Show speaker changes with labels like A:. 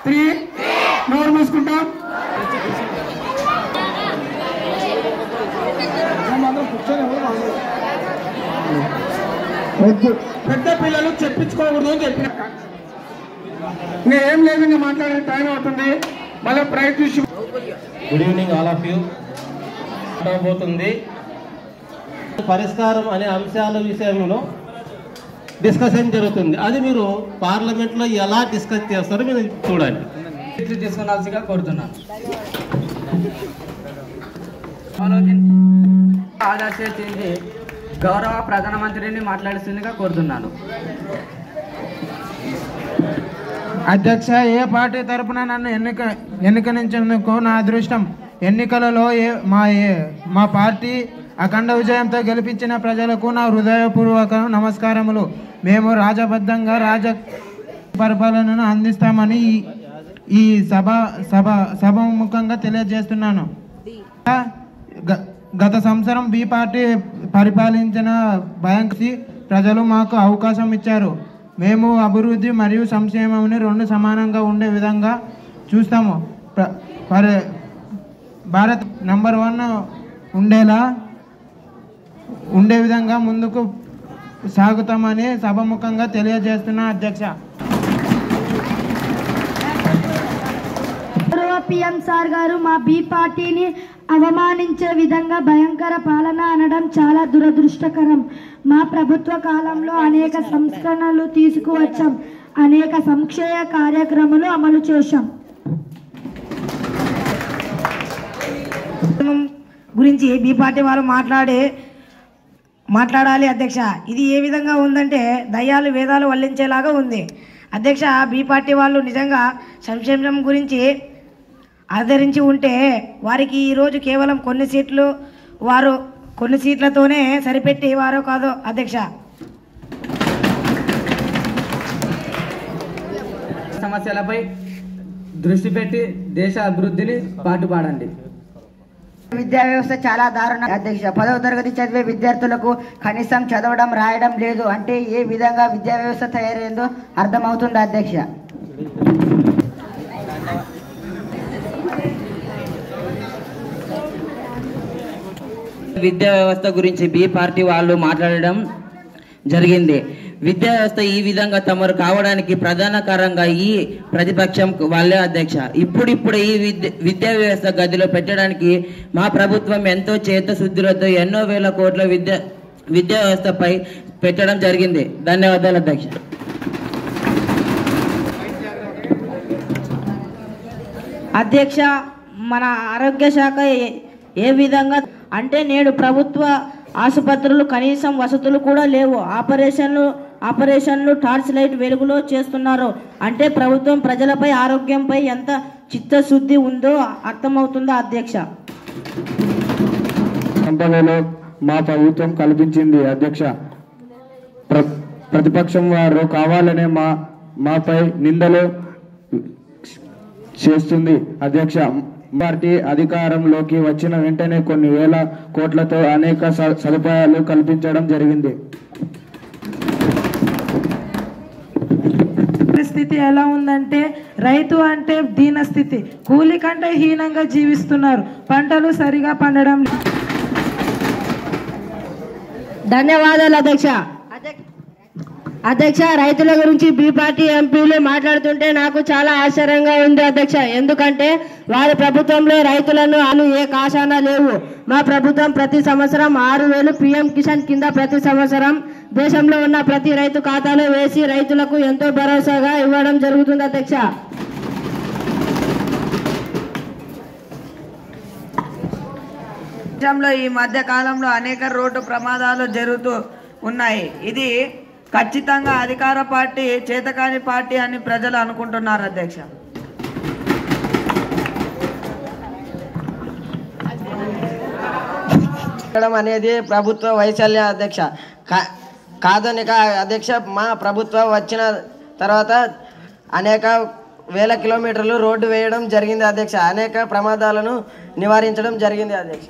A: 3 నోరు మూసుకుంటాం. పెద్ద పిల్లలు చెప్పించుకోకూడదు అని చెప్పిన. ఇంకా ఏం లేదు, ఇంకా మాట్లాడే టైం అవుతుంది. మళ్ళీ ప్రయత్నించి
B: good evening all of you. పోతుంది పరిష్కారం అనే అంశాల విషయంలో డిస్కషన్ జరుగుతుంది. అది మీరు పార్లమెంట్లో ఎలా డిస్కస్ చేస్తారో మీరు చూడండి.
C: తీసుకున్నాల్సిగా కోరుతున్నాను. ఆదర్శించి గౌరవ ప్రధానమంత్రిని మాట్లాడుతుందిగా కోరుతున్నాను.
D: అధ్యక్ష, ఏ పార్టీ తరపున నన్ను ఎన్నికనించేందుకు నా అదృష్టం. ఎన్నికలలో మా పార్టీ అఖండ విజయంతో గెలిపించిన ప్రజలకు నా హృదయపూర్వక నమస్కారములు. మేము రాజబద్ధంగా పరిపాలనను అందిస్తామని ఈ సభాముఖంగా తెలియజేస్తున్నాను. గత సంవత్సరం బి పార్టీ పరిపాలించిన భయంకరి ప్రజలు మాకు అవకాశం ఇచ్చారు. మేము అభివృద్ధి మరియు సంక్షేమంని రెండు సమానంగా ఉండే విధంగా చూస్తాము. భారత్ నంబర్ 1 ఉండే విధంగా ముందుకు సాగుతామని సభముఖంగా తెలియజేస్తున్నా అధ్యక్ష.
E: పిఎం సార్ గారు మా బి పార్టీని అవమానించే విధంగా భయంకర పాలన అనడం చాలా దురదృష్టకరం. మా ప్రభుత్వ కాలంలో అనేక సంస్కరణలు తీసుకువచ్చాం, అనేక సంక్షేమ కార్యక్రమాలు అమలు చేశాం.
F: గురించి బి పార్టీ వారు మాట్లాడాలి అధ్యక్ష. ఇది ఏ విధంగా ఉందంటే దయ్యాలు వేదాలు వల్లించేలాగా ఉంది అధ్యక్ష. బి పార్టీ వాళ్ళు నిజంగా సంక్షేమం గురించి ఆదరించి ఉంటే వారికి ఈరోజు కేవలం కొన్ని సీట్లతోనే సరిపెట్టేవారో కాదు అధ్యక్ష.
C: సమస్యలపై దృష్టి పెట్టి దేశ అభివృద్ధిని పాటుపడండి.
F: విద్యా వ్యవస్థ చాలా దారుణం అధ్యక్ష. 10వ తరగతి చదివే విద్యార్థులకు కనీసం చదవడం రాయడం లేదు అంటే ఏ విధంగా విద్యా వ్యవస్థ తయారైందో అర్థమవుతుంది అధ్యక్ష.
G: విద్యా వ్యవస్థ గురించి బి పార్టీ వాళ్ళు మాట్లాడడం జరిగింది. విద్యా వ్యవస్థ ఈ విధంగా తమరు కావడానికి ప్రధాన కారణంగా ఈ ప్రతిపక్షం వాళ్ళే అధ్యక్ష. ఇప్పుడిప్పుడు ఈ విద్యా వ్యవస్థ గదిలో పెట్టడానికి మా ప్రభుత్వం ఎంతో చేతశుద్ధులతో ఎన్నో వేల కోట్ల విద్యా వ్యవస్థపై పెట్టడం జరిగింది. ధన్యవాదాలు అధ్యక్ష.
F: అధ్యక్ష, మన ఆరోగ్య శాఖ ఏ విధంగా అంటే నేడు ప్రభుత్వ ఆసుపత్రులు కనీసం వసతులు కూడా లేవు. ఆపరేషన్లు టార్చ్ లైట్ వెలుగులో చేస్తున్నారు అంటే ప్రభుత్వం ప్రజలపై ఆరోగ్యంపై ఎంత చిత్తశుద్ధి ఉందో అర్థమవుతుందా అధ్యక్ష?
D: సంపదలో మా ప్రభుత్వం కల్పించింది అధ్యక్ష. ప్రతిపక్షం వారు కావాలనే మాపై నిందలు చేస్తుంది అధ్యక్ష. పార్టీ అధికారంలోకి వచ్చిన వెంటనే కొన్ని వేల కోట్లతో అనేక సదుపాయాలు కల్పించడం జరిగింది.
H: పరిస్థితి ఎలా ఉందంటే రైతు అంటే దీన స్థితి, కూలి కంటే హీనంగా జీవిస్తున్నారు, పంటలు సరిగా పండడం.
F: ధన్యవాదాలు అధ్యక్ష. అధ్యక్ష, రైతుల గురించి బి పార్టీ ఎంపీలు మాట్లాడుతుంటే నాకు చాలా ఆశ్చర్యంగా ఉంది అధ్యక్ష. ఎందుకంటే వారి ప్రభుత్వంలో రైతులను ఏ కాశానా లేవు. మా ప్రభుత్వం ప్రతి సంవత్సరం 6,000 పిఎం కిసాన్ కింద ప్రతి సంవత్సరం దేశంలో ఉన్న ప్రతి రైతు ఖాతాలో వేసి రైతులకు ఎంతో భరోసాగా ఇవ్వడం జరుగుతుంది అధ్యక్ష.
C: దేశంలో ఈ మధ్య కాలంలో అనేక రోడ్డు ప్రమాదాలు జరుగుతూ ఉన్నాయి. ఇది ఖచ్చితంగా అధికార పార్టీ చేతకాని పార్టీ అని ప్రజలు అనుకుంటున్నారు అధ్యక్ష.
F: అనేది ప్రభుత్వ వైఫల్యం అధ్యక్ష. కాదనిక అధ్యక్ష. మా ప్రభుత్వం వచ్చిన తర్వాత అనేక వేల కిలోమీటర్లు రోడ్డు వేయడం జరిగింది అధ్యక్ష. అనేక ప్రమాదాలను నివారించడం జరిగింది అధ్యక్ష.